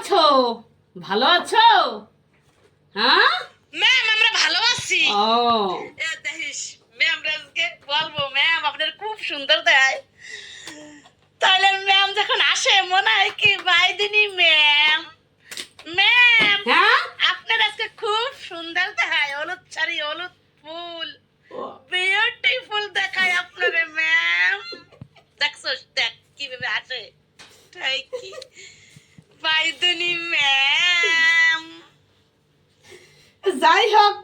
আছো? ভালো আছো? হ্যাঁ ম্যাম আমরা ভালো আছি। ও দেখিস ম্যাম আজকে বলবো ম্যাম আপনার খুব সুন্দর দেয়। তাহলে ম্যাম যখন আসে মনে হয় কি বাইদিনী ম্যাম ম্যাম হ্যাঁ আপনার আজকে খুব সুন্দর দেখায়, হলুদ শাড়ি হলুদ ফুল ও, বিউটিফুল দেখায় আপনারে ম্যাম। দেখছস দেখ কিভাবে আসে, তাই কি বাইদিনী ম্যাম। যাই হোক,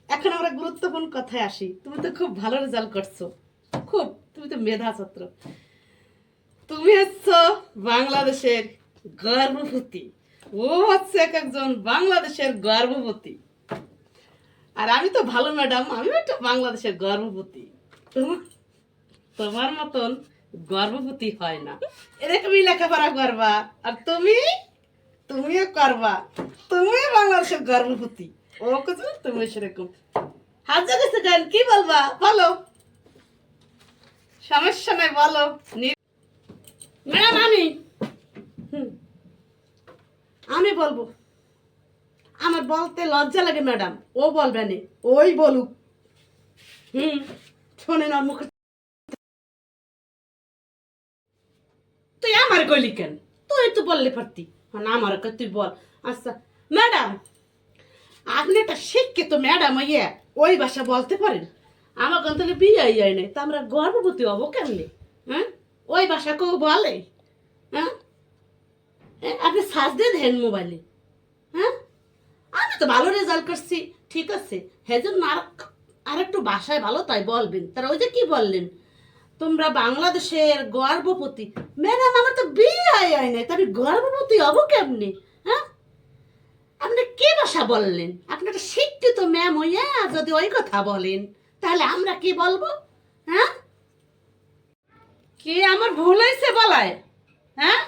এখন আমরা গুরুত্বপূর্ণ কথায় আসি। তুমি তো খুব ভালো রেজাল্ট করছো, খুব। তুমি তো মেধা ছাত্র। তুমি হচ্ছে বাংলাদেশের গর্ভবতী, ও হচ্ছে এক একজন বাংলাদেশের গর্ভবতী। আর আমি তো ভালো ম্যাডাম, আমিও একটা বাংলাদেশের গর্ভবতী। তোমার মতন গর্ভবতী হয় না। এরকমই লেখাপড়া করবা, আর তুমিও করবা। তুমি বাংলাদেশের গর্ভবতী, ও কিছু তুমি সেরকম। হাত জাগাইছে কেন? কি বলবা বলো, সমস্যা নাই বলো। ম্যাডাম হুম, আমি বলবো। আমার বলতে লজ্জা লাগে ম্যাডাম, ও বলবে না, ওই বলুক। শোনেন ওর মুখে। তুই আমার কইলি কেন? তুই তো বললে পারতি। না আমার তুই বল। আচ্ছা ম্যাডাম, আপনি একটা শিক্ষিত ম্যাডাম ইয়ে ওই ভাষা বলতে পারেন। আমার কোন থেকে বিয়ে যায় নাই, তা আমরা গর্ভবতী হবো কেমনি? হ্যাঁ, ওই ভাষা কেউ বলে? হ্যাঁ, আপনি সার্চ দিয়ে দেন মোবাইলে। হ্যাঁ, আমি তো ভালো রেজাল্ট করছি, ঠিক আছে। হ্যাঁ জন্য আর একটু ভাষায় ভালো তাই বলবেন। তারা ওই যে কি বললেন, তোমরা বাংলাদেশের গর্ভবতী। ম্যাডাম আমার তো বিয়ে হয় নাই, তা আমি গর্ভবতী হবো কেমনি? হ্যাঁ, আপনি কি ভাষা বললেন? আপনি একটা শিক্ষিত ম্যাম হইয়া যদি ওই কথা বলেন, তাহলে আমরা কি বলবো? হ্যাঁ, কি আমার ভুল হয়েছে বলায়? হ্যাঁ,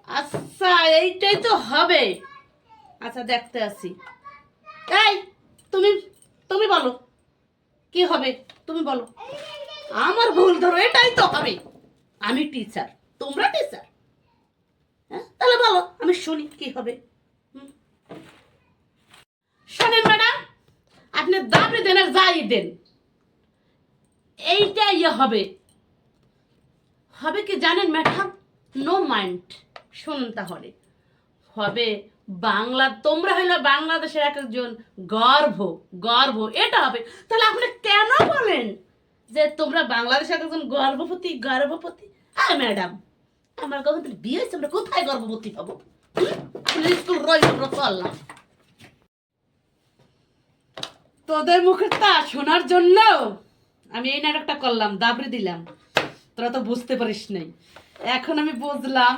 আচ্ছা এইটাই তো হবে। আচ্ছা দেখতে আসি। এই তুমি তুমি বলো কি হবে, তুমি বলো। আমার ভুল ধরো, এটাই তো হবে। আমি টিচার, তোমরা টিচার। হ্যাঁ, তাহলে বলো, আমি শুনি কি হবে। হুম। শোনেন ম্যাডাম, আপনি দাবি দেন আর যাই দেন, এইটা ইয়ে হবে। হবে কি জানেন ম্যাডাম? No mind. শুনুন তাহলে, হবে বাংলা। তোমরা হইলে বাংলাদেশের এক একজন গর্ভ, গর্ভ এটা হবে। তাহলে আপনি কেন বলেন যে তোমরা বাংলাদেশের এক একজন গর্ভবতী, গর্ভবতী? হ্যাঁ ম্যাডাম, আমার কখন বিয়ে হয়েছে, আমরা কোথায় গর্ভবতী হবো? স্কুল রই চললাম তোদের মুখের তা শোনার জন্য। আমি এই নাটকটা করলাম, দাবড়ি দিলাম। তোরা তো বুঝতে পারিস নাই। এখন আমি বুঝলাম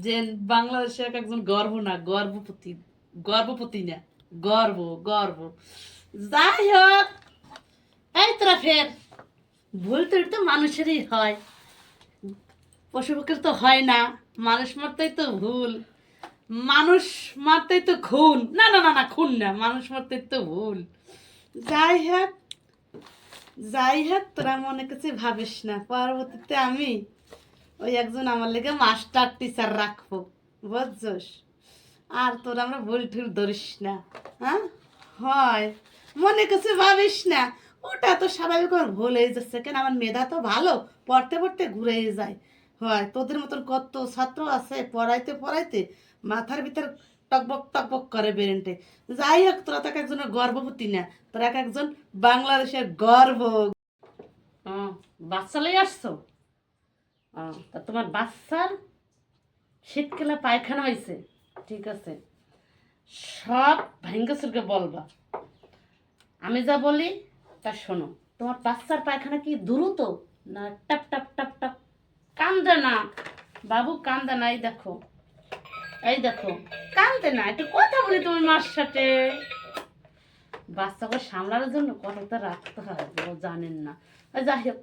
যে বাংলাদেশে এক একজন গর্ভ না, গর্ভবতী। গর্ভবতী না, গর্ভ, গর্ভ। যাই হোক, এই তোরা ফের ভুল তো মানুষেরই হয়, পশু পক্ষীর তো হয় না। মানুষ মারতেই তো ভুল, মানুষ মারতেই তো খুন। না না না না, খুন না, মানুষ মারতেই তো ভুল। যাই হোক, যাই হোক, তোরা মনে কিছু ভাবিস না। পরবর্তীতে আমি ওই একজন আমার লেগে মাস্টার টিচার রাখবো, বুঝছস? আর তোরা আমরা ভুল টুল ধরিস না। হ্যাঁ, হয়, মনে কিছু ভাবিস না। ওটা তো স্বাভাবিক, আমার ভুল হয়ে যাচ্ছে। কেন, আমার মেধা তো ভালো, পড়তে পড়তে ঘুরে যায়। হয়, তোদের মতন কত ছাত্র আছে, পড়াইতে পড়াইতে মাথার ভিতর টকবক টকবক করে বেরেন্টে। যাই হোক, তোরা তো এক একজনের গর্ভবতী না, তোরা এক একজন বাংলাদেশের গর্ব। বাচ্চা লই আসছো? তা তোমার বাচ্চার শীতকালে পায়খানা হয়েছে, ঠিক আছে। সব ভাঙ্গা বলবা, আমি যা বলি তা শোনো। তোমার বাচ্চার পায়খানা কি দ্রুত না টাপ টাপ টাপ টাপ? কান্দে না বাবু, কান্দে না। এই দেখো, এই দেখো, কান্দে না। একটু কথা বলি তোমার মার সাথে। বাচ্চাকে সামলানোর জন্য কথাটা রাখতে হয়, ও জানেন না। যাই হোক,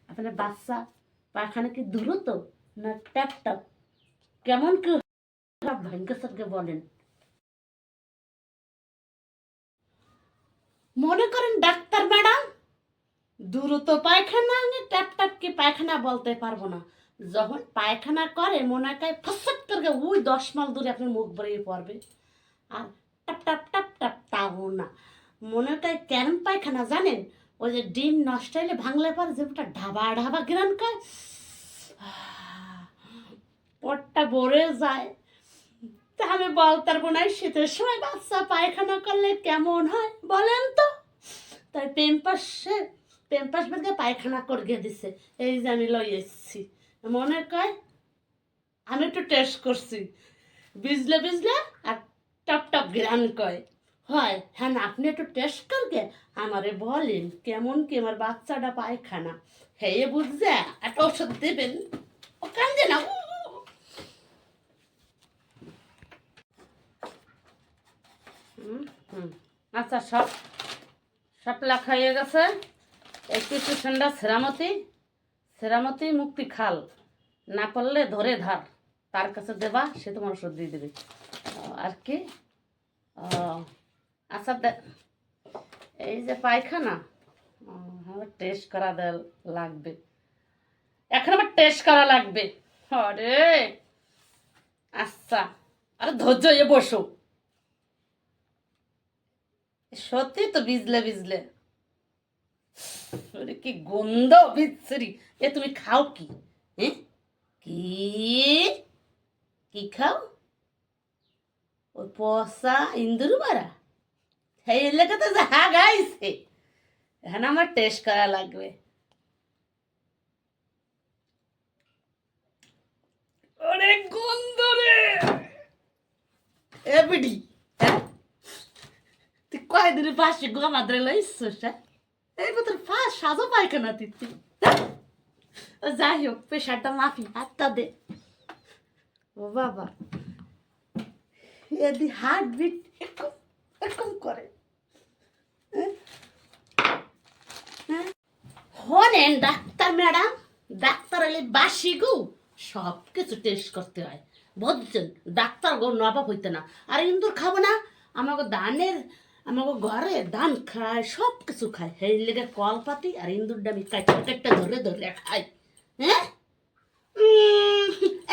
আপনার বাচ্চা পায়খানা কি দ্রুত না ট্যাপ ট্যাপ? কেমন কি ভাগ্যকে বলেন। মনে করেন ডাক্তার ম্যাডাম, দ্রুত পায়খানা আমি ট্যাপ ট্যাপ কি পায়খানা বলতে পারবো না। যখন পায়খানা করে মনে হয় ফসট করে ওই 10 মাইল দূরে আপনার মুখ বেরিয়ে পড়বে। আর টাপ টাপ টাপ টাপ তাও না, মনে হয় কেন পায়খানা জানেন? ওই যে ডিম নষ্ট হলে ভাঙলে পর যে ওটা ঢাবা ঢাবা গ্রান খায়, পটটা ভরে যায়। তা আমি বলতে পারবো না শীতের সময় বাচ্চা পায়খানা করলে কেমন হয় বলেন তো। তাই পেম্পাস বেঁধে পায়খানা করে দিছে, এই যে আমি লই এসেছি। মনে কয় আমি একটু টেস্ট করছি, বিজলে বিজলে আর টপ টপ গ্রান কয় হয়। হ্যাঁ না, আপনি একটু টেস্ট করকে আমারে বলেন কেমন কি আমার বাচ্চাটা পায়খানা। হ্যাঁ বুঝছে একটা ওষুধ দেবেন, ও কান্দে না। আচ্ছা, সব সব লেখা হয়ে গেছে। একটু একটু ঠান্ডা সেরামতি মুক্তি খাল, না পারলে ধরে ধার, তার কাছে দেবা, সে তোমার ওষুধ দিয়ে দেবে। আর কি আচ্ছা এই যে পায়খানা আমার টেস্ট করা লাগবে, এখন আমার টেস্ট করা লাগবে। আরে আচ্ছা, আরে ধৈর্য হয়ে বসো। সত্যি তো বিজলে বিজলে, কি গন্ধ বিচ্ছিরি। এ তুমি খাও কি? হ্যাঁ, কি কি খাও? ওই পচা ইন্দুর মারা, সেই এলাকাতে যা গাইছে, এখন আমার টেস্ট করা লাগবে। অনেক গন্ধ রে এবিডি। হ্যাঁ, তুই কয়দিনের পাশে গোমাদ্রে লইছিস? এই মতো ফাঁস সাজো পায়খানা তুই। যাই হোক, প্রেশারটা মাফি, হাতটা দে। ও বাবা, এদি হার্ট বিট এরকম এরকম করে। হনেন ডাক্তার ম্যাডাম, ডাক্তার এলে বাসি গো সব কিছু টেস্ট করতে হয়, বুঝছেন? ডাক্তার গো নবাব হইতে না। আর ইন্দুর খাবো না, আমাকে আমাকে ঘরে ধান খায়, সব কিছু খায়। সেই লেগে কলপাতি আর ইন্দুর ডামি কাটটা ধরে ধরে খায়। হ্যাঁ,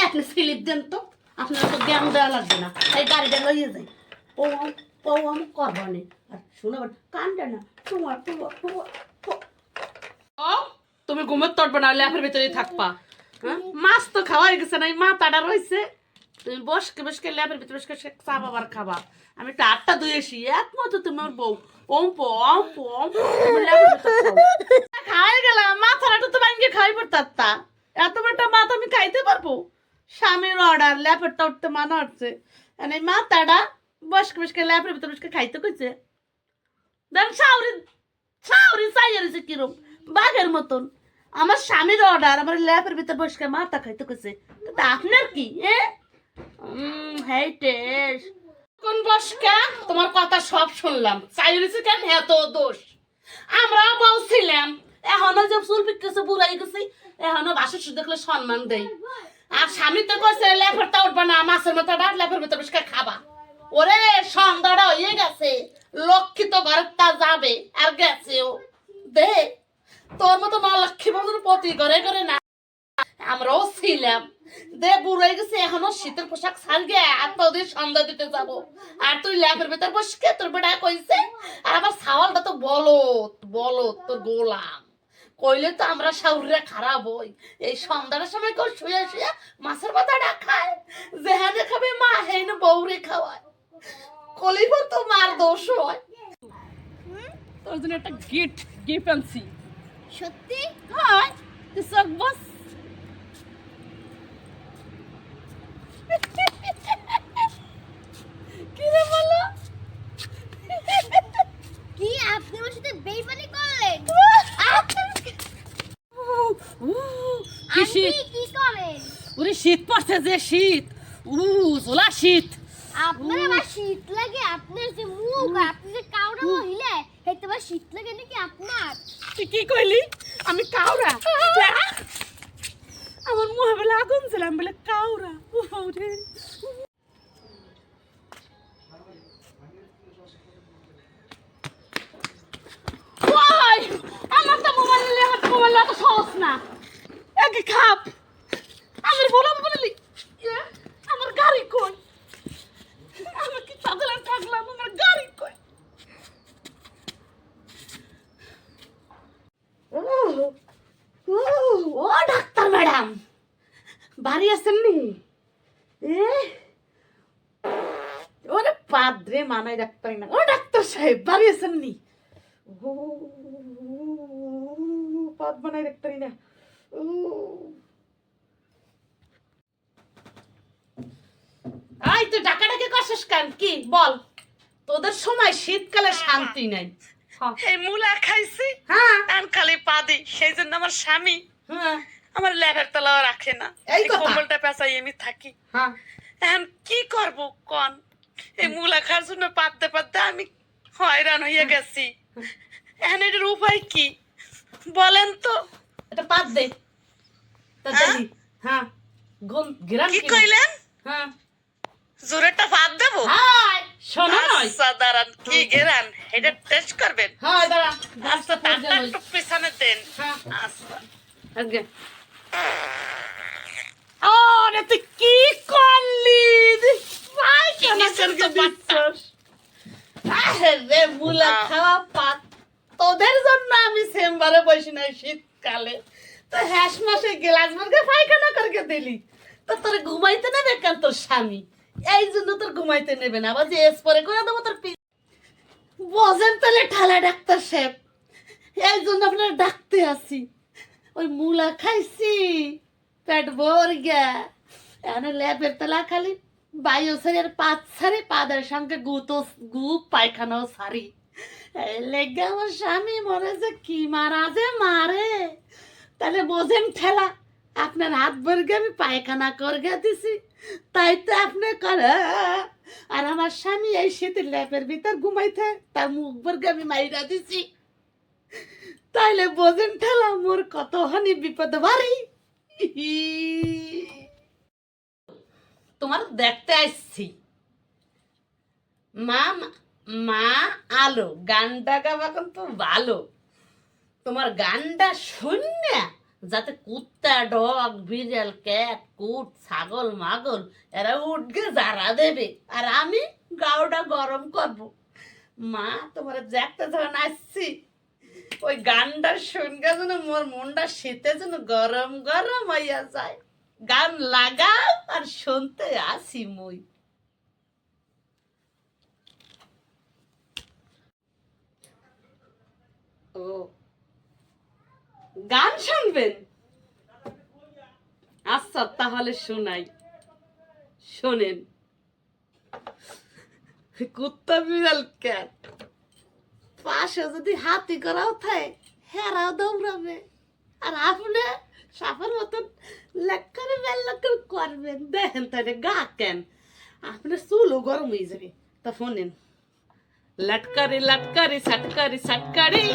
আপনি স্লিপ দেন তো, আপনার তো জ্ঞান দেওয়া লাগবে না। এই গাড়িটা লইয়ে যাই, ও আমি করবো না। আর শোনাবেন কান্দে না, তোমার তুমি ঘুমের তটবে না, ল্যাপের ভিতরেই থাকবা। হ্যাঁ, মাছ তো খাওয়াই গেছে না, মাথাটা রয়েছে। তুমি বসকে ল্যাপের ভিতরে বসকে চা বাবার খাবা। আমি একটু আটটা ধুয়েছি, একমতো তোমার বউ খাই গেলাম। মাথাটা তো ভাঙ্গে খাই পড়তা, এত বড়টা মাথা আমি খাইতে পারবো? স্বামীর অর্ডার, ল্যাপেরটা উঠতে মানা হচ্ছে। এই মাথাটা বসকে ল্যাপের ভিতরে বসকে খাইতে কইছে। দেখ সাউরি চাইয়ে রয়েছে কিরম বাঘের মতন। আমার স্বামীর অর্ডার, আমার ল্যাপের ভিতরে বসকে মাথা খাইতে কইছে। আপনার কি? কোন বসকা তোমার কথা সব শুনলাম, চাই রয়েছে কেন? হ্যাঁ তো দোষ, আমরা বলছিলাম। এখনো যে চুল পিকতেছে বুড়াই গেছে, এখনো বাসুর দেখলে সম্মান দেয়। আর স্বামী তো কইছে লেফারটা উঠবে না, মাছের মাথাটা লেফার ভিতরে বসে খাবা। ওরে সন্ধ্যাটা হয়ে গেছে, লক্ষ্মী তো ঘরের তা যাবে আর গেছেও। দে তোর মতো লক্ষ্মী বন্ধুর পতি করে করে না, আমরাও ছিলাম। দে বুড়াই গেছে, এখনো শীতের পোশাক ছাড়গে আর তোদের সন্ধ্যা দিতে যাব। আর তুই ল্যাপের ভেতর বসকে তোর বেটা কইছে। আর আমার ছাওয়ালটা তো বলো তোর গোলাম কইলে তো আমরা শাউরিরা খারাপ হই। এই সন্ধ্যার সময় কেউ শুয়ে শুয়ে মাছের মাথাটা খায়, যেখানে খাবে মা হেনে বউরে খাওয়ায়। কলিবার তো মার দোষ হয়। তোর জন্য একটা গিফট আনছি। সত্যি? হয় তুই চোখ বস। কি রে বলো? কি আপনি আমার সাথে বেইমানি করলেন? কি শীত, কি করেন? ওরে শীত পড়ছে যে শীত, জোলা শীত। আপনার আবার শীত লাগে? আপনার যে মুখ, আপনি যে কাউরা মহিলা, হেতে আবার শীত লাগে নাকি আপনার? তুই কি কইলি? আমি কাউরা? আমার মুখে বলে আগুন ছিলাম বলে কাউরা। ওরে ওই আমার তো মোবাইল এত সহজ না। একে খাপ বাড়ি আছেন নি? এ ওরে পাদ্রে মানাই ডাক্তার না, ও ডাক্তার সাহেব বাড়ি আছেন নি? ও পাদ বানাই ডাক্তারি না। ও আই তুই ডাকাডাকি করছিস কেন? কি বল, তোদের সময় শীতকালে শান্তি নাই। হ্যাঁ এই মুলা খাইছি হ্যাঁ কান খালি পা দিই, সেই জন্য আমার স্বামী হ্যাঁ আমার ল্যাবের তলাও রাখে না। এই এই কথা। কম্বলটা পেঁচাই আমি থাকি। হ্যাঁ এখন কি করব কোন? এই মুলা খাওয়ার জন্য পাততে পাততে আমি হয়রান হইয়া গেছি। এখন এটার উপায় কি বলেন তো? এটা পাত দে তা হ্যাঁ? দেখি। হ্যাঁ গিরান কি কি কইলেন? হ্যাঁ জোরেটা পাত দেবো? হাই শোনো নয়। আচ্ছা দাঁড়ান, কি গেরান এটা টেস্ট করবেন? হ্যাঁ দাঁড়া আচ্ছা টাকা একটু পিছনে দেন। হ্যাঁ আচ্ছা আগে আরে তুই কি করলি? ভাই কেন নিচের তো করকে দিচ্ছস? আরে মুলা খাওয়া পাত, তোদের জন্য আমি চেম্বারে বসি নাই শীতকালে, তো হ্যাস মাসে গ্লাস ভরকে পায়খানা করকে দিলি, তো তোর ঘুমাইতে নেবে কেন তোর স্বামী? এই জন্য তোর ঘুমাইতে নেবে না, আবার যে স্পরে করে দেবো তোর বোঝেন তাহলে ঠালা ডাক্তার সাহেব, এই জন্য আপনার ডাকতে আসি। ওই মুলা খাইছি পেট ভর গিয়া, এখানে ল্যাপের তলা খালি বায়ু সারি আর পাত সারি, পাদের সঙ্গে গু পায়খানাও সারি। এই লেগে আমার স্বামী মরে যে কি মারা যে মারে, তাহলে বোঝেন ঠেলা। আপনার হাত ভরকে আমি পায়খানা করগে দিছি, তাই তো আপনি করে। আর আমার স্বামী এই শীতের ল্যাপের ভিতর ঘুমাইতে, তার মুখ ভরকে আমি মাইরা দিছি, তাইলে বোঝেন ঠেলা মোর কতখানি বিপদ বাড়ি। তোমার দেখতে আসছি মা, মা আলো গানটা গাবা কিন্তু ভালো। তোমার গানটা শূন্য যাতে কুত্তা ডগ বিড়াল ক্যাট কুট ছাগল মাগল এরা উঠগে যারা দেবে, আর আমি গাওটা গরম করব। মা তোমার দেখতে যখন আসছি, ওই গানটা শুনকে যেন মোর মনটা শীতে যেন গরম গরম হইয়া যায়। গান লাগাও আর শুনতে আসি মই। ও গান শুনবেন? আচ্ছা তাহলে শোনাই, শোনেন। কুত্তা বিড়াল ক্যাট পাশে যদি হাতি করাও থাকে হেরাও দৌড়াবে, আর আপনি সাপের মতন লেক্কারে বেল্লাক্কারে করবেন। দেখেন তাহলে গা কেন আপনার চুলও গরম হয়ে যাবে। তা শোনেন, লটকারি লটকারি সটকারি সটকারি,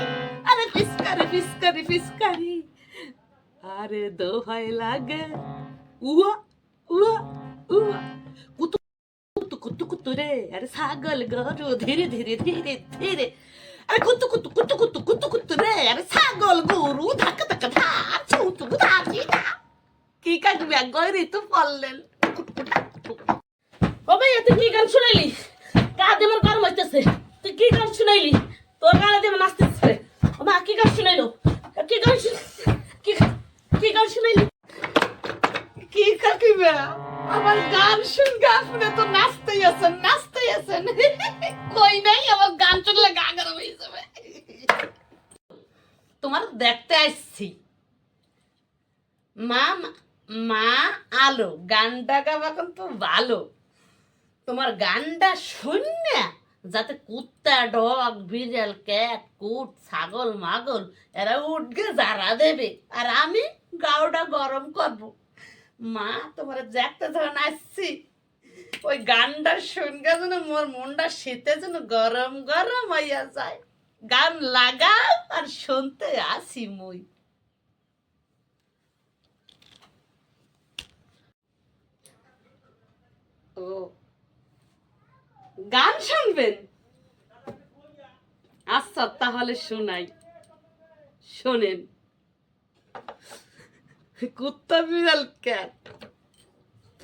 আরে ফিসকারি ফিসকারি ফিসকারি, আরে দোহাই লাগে উয়া উয়া উয়া কুতু কুতু কুতু কুতু রে, আরে ছাগল গরু ধীরে ধীরে ধীরে ধীরে, আরে কুতু কুতু কুতু কুতু কুতু কুতু রে, আরে ছাগল গরু ধাক্কা ধাক্কা ধা ছুতু ধাচি ধা। কি কাটবে গয়রি তো পড়লেন। ও ভাই তুই কি গান শুনাইলি? কাঁধে আমার গরম হইতেছে। তুই কি গান শুনাইলি? তোর গানে দেবে নাচতেছে। ও মা কি গান শুনাইলো? কি গান কি গান শুনাইলি? কি কাকিবা আমার গান শুনকে আপনি তো নাচতেই আছেন। কই নাই আমার গান শুনলে গা গরম হয়ে যাবে। তোমার দেখতে আসছি মা, মা আলো গানটা গাবা কিন্তু ভালো। তোমার গানটা শূন্য যাতে কুত্তা ডগ বিড়াল ক্যাট কুট ছাগল মাগল এরা উঠগে যারা দেবে, আর আমি গাওটা গরম করব। মা তোমার দেখতে যখন আসছি, ওই গানটা শুনকে যেন মোর মনটা শীতে যেন গরম গরম হইয়া যায়। গান লাগাও আর শুনতে আসি মই। ও গান শুনবেন? আচ্ছা তাহলে শোনাই, শোনেন। কুত্তা বিড়াল ক্যাট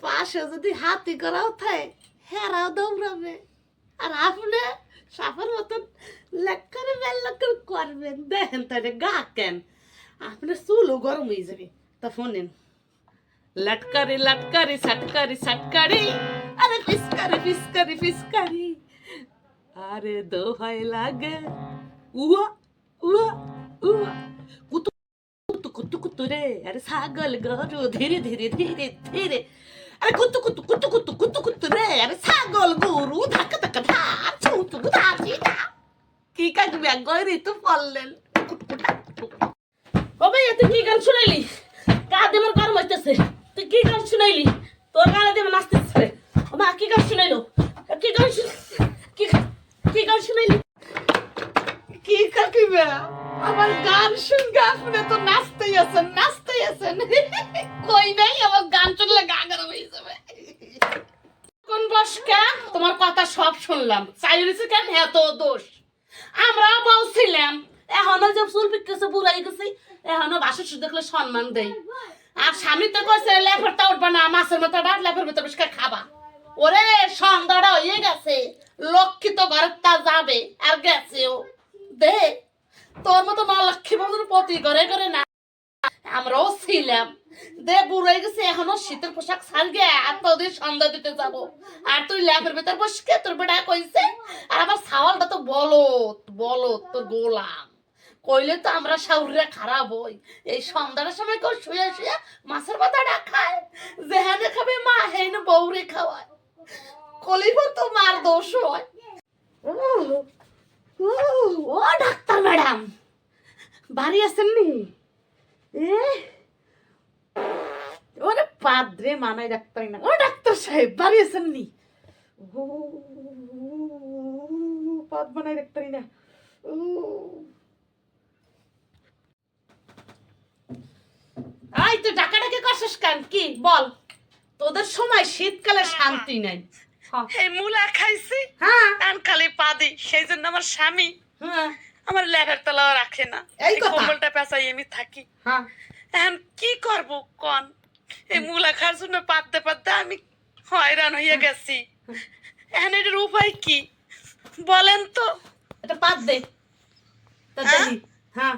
পাশে যদি হাতি করাও থাকে হেরাও দৌড়াবে, আর আপনি সাপের মতন লেক্কারে বেল্লাক্কারে করবেন। দেখেন তাহলে গা কেন আপনার চুলও গরম হয়ে যাবে। তা শোনেন, लटकारी लटकारी सटकारी सटकारी अरे फिसकारी फिसकारी फिसकारी अरे দোহাই লাগে উয়া উয়া উয়া কুতু কুতু কুতু কুতু রে আরে ছাগল গরু ধীরে ধীরে ধীরে ধীরে আরে কুতু কুতু কুতু কুতু কুতু কুতু রে আরে ছাগল গরু ধাক্কা ধাক্কা ধা ছুটু ধাচি ধা কি কাটবে গরি তো পড়লেন ও ভাই তুই কি গান শুনাইলি কাঁদে আমার গরম হইতেছে তুই কি গান শুনাইলি তোর গানে দিয়ে আমার নাচতেছে ও মা কি গান শুনাইলো কি গান কি গান শুনাইলি কি কাকিবা আমার গান শুনকে আপনি তো নাচতেই আছেন কই নাই আমার গান শুনলে গা গরম হয়ে যাবে কোন বসকা তোমার কথা সব শুনলাম চাইরিছে কেন এত দোষ আমরাও বলছিলাম এখনো যে চুল পিকতেছে বুড়াই গেছে এখনো বাসুর দেখলে সম্মান দেই আর স্বামী তো কইছে লেফারটা উঠবা না মাছের মতো ডাট লেফার ভিতরে বসে খাবা ওরে সন্ধ্যাটা হয়ে গেছে লক্ষ্মী তো ঘরের তা যাবে আর গেছেও দে তোর মতো না লক্ষ্মী বন্ধুর পতি করে করে না আমরাও ছিলাম দে বুড়াই গেছে এখনো শীতের পোশাক ছাড় গে আর তোদের সন্ধ্যা দিতে যাব আর তুই ল্যাপের ভেতর বসকে তোর বেটা কইছে আর আমার ছাওয়ালটা তো বলো তোর গোলাম কইলে তো আমরা শাউরিরা খারাপ হই এই সন্ধ্যার সময় কেউ শুয়ে শুয়ে মাছের মাথাটা খায় যেহানে খাবে মা হেনে বউরে খাওয়ায় কলিবার তো মার দোষ হয় ও ডাক্তার ম্যাডাম বাড়ি আছেন নি ওরে পাদ্রে মানাই ডাক্তার না ও ডাক্তার সাহেব বাড়ি আছেন নি ও পাদ মানাই ডাক্তারি না আই তুই ডাকাডাকি করছিস কেন কি বল তোদের সময় শীতকালে শান্তি নাই এই মুলা খাইছি হ্যাঁ কান খালি পা দিই সেই জন্য আমার স্বামী হ্যাঁ আমার লেভের তলাও রাখে না এই এই কথা। কম্বলটা পেঁচাই আমি থাকি হ্যাঁ এখন কি করব কোন এই মুলা খাওয়ার জন্য পাততে পাততে আমি হয়রান হইয়া গেছি এখন এটার উপায় কি বলেন তো এটা পাত দে তা হ্যাঁ? দেখি হ্যাঁ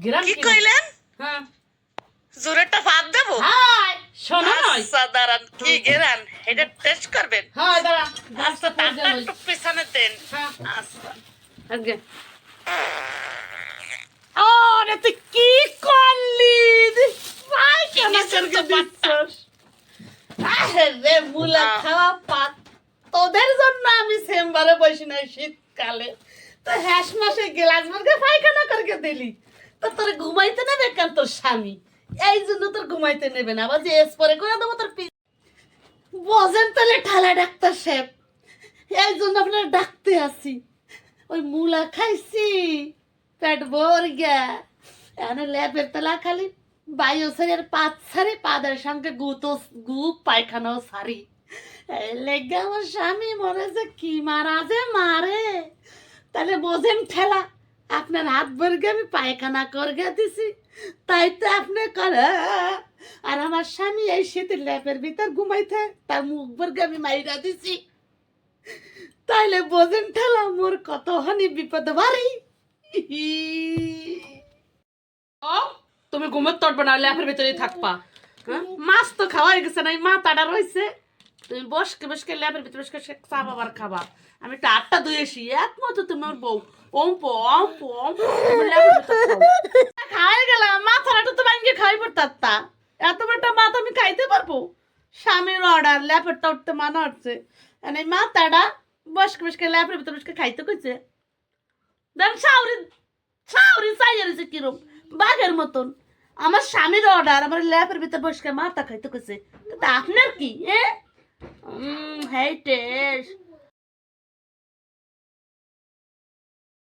গিরান কি কইলেন হ্যাঁ জোরেরটা পাত দেবো হাই শোনো নয় আচ্ছা দাঁড়ান কি গেরান এটা টেস্ট করবেন হ্যাঁ দাঁড়া আচ্ছা টাকা একটু পিছনে দেন হ্যাঁ আচ্ছা আগে আরে তুই কি করলি ভাই কেন নিচের তো দিচ্ছস আরে মুলা খাওয়া পাত তোদের জন্য আমি চেম্বারে বসি নাই শীতকালে তো হ্যাস মাসে গ্লাস মার্কে পায়খানা করকে দিলি তো তোর ঘুমাইতে নেবে কেন তোর স্বামী এই জন্য তোর ঘুমাইতে নেবে না আবার যে পরে করে দেবো তোর বোঝেন তাহলে ঠালা ডাক্তার সাহেব এই জন্য আপনার ডাকতে আসি ওই মুলা খাইছি পেট ভর গিয়া এনে ল্যাপের তলা খালি বায়ু শরীর পাত সারি পাদের সঙ্গে গু পায়খানাও সারি এই লেগে আমার স্বামী মনে যে কি মারা যে মারে তাহলে বোঝেন ঠেলা আপনার হাত ভরকে আমি পায়খানা করগে দিছি তাই তো আপনি করে আর আমার স্বামী এই শীতের ল্যাপের ভিতর ঘুমাইতে তার মুখ ভরকে আমি মাইরা দিছি তাইলে বোঝেন ঠেলা মোর কত হানি বিপদ বাড়ি ও তুমি ঘুমের তটবে না ল্যাপের ভিতরে থাকবা হ্যাঁ? মাছ তো খাওয়াই গেছে না মাথাটা রয়েছে তুমি বসকে ল্যাপের ভিতরে বসকে চা বাবার খাবা আমি একটা আটটা ধুয়েছি একমাত্র তোমার বউ অম্পো অম্পো খাই গেলাম মাথাটা তো ভাঙ্গে খাই পড়তা এত বড়টা মাথা আমি খাইতে পারবো স্বামীর অর্ডার ল্যাপেরটা উঠতে মানা হচ্ছে এই মাথাটা বসকে ল্যাপের ভিতরে বসকে খাইতে কইছে দেন সাউরি চাইছে কিরম বাঘের মতন আমার স্বামীর অর্ডার আমার ল্যাপের ভিতরে বসকে মাথা খাইতে কইছে তা আপনার কি হ্যাঁ টেস্ট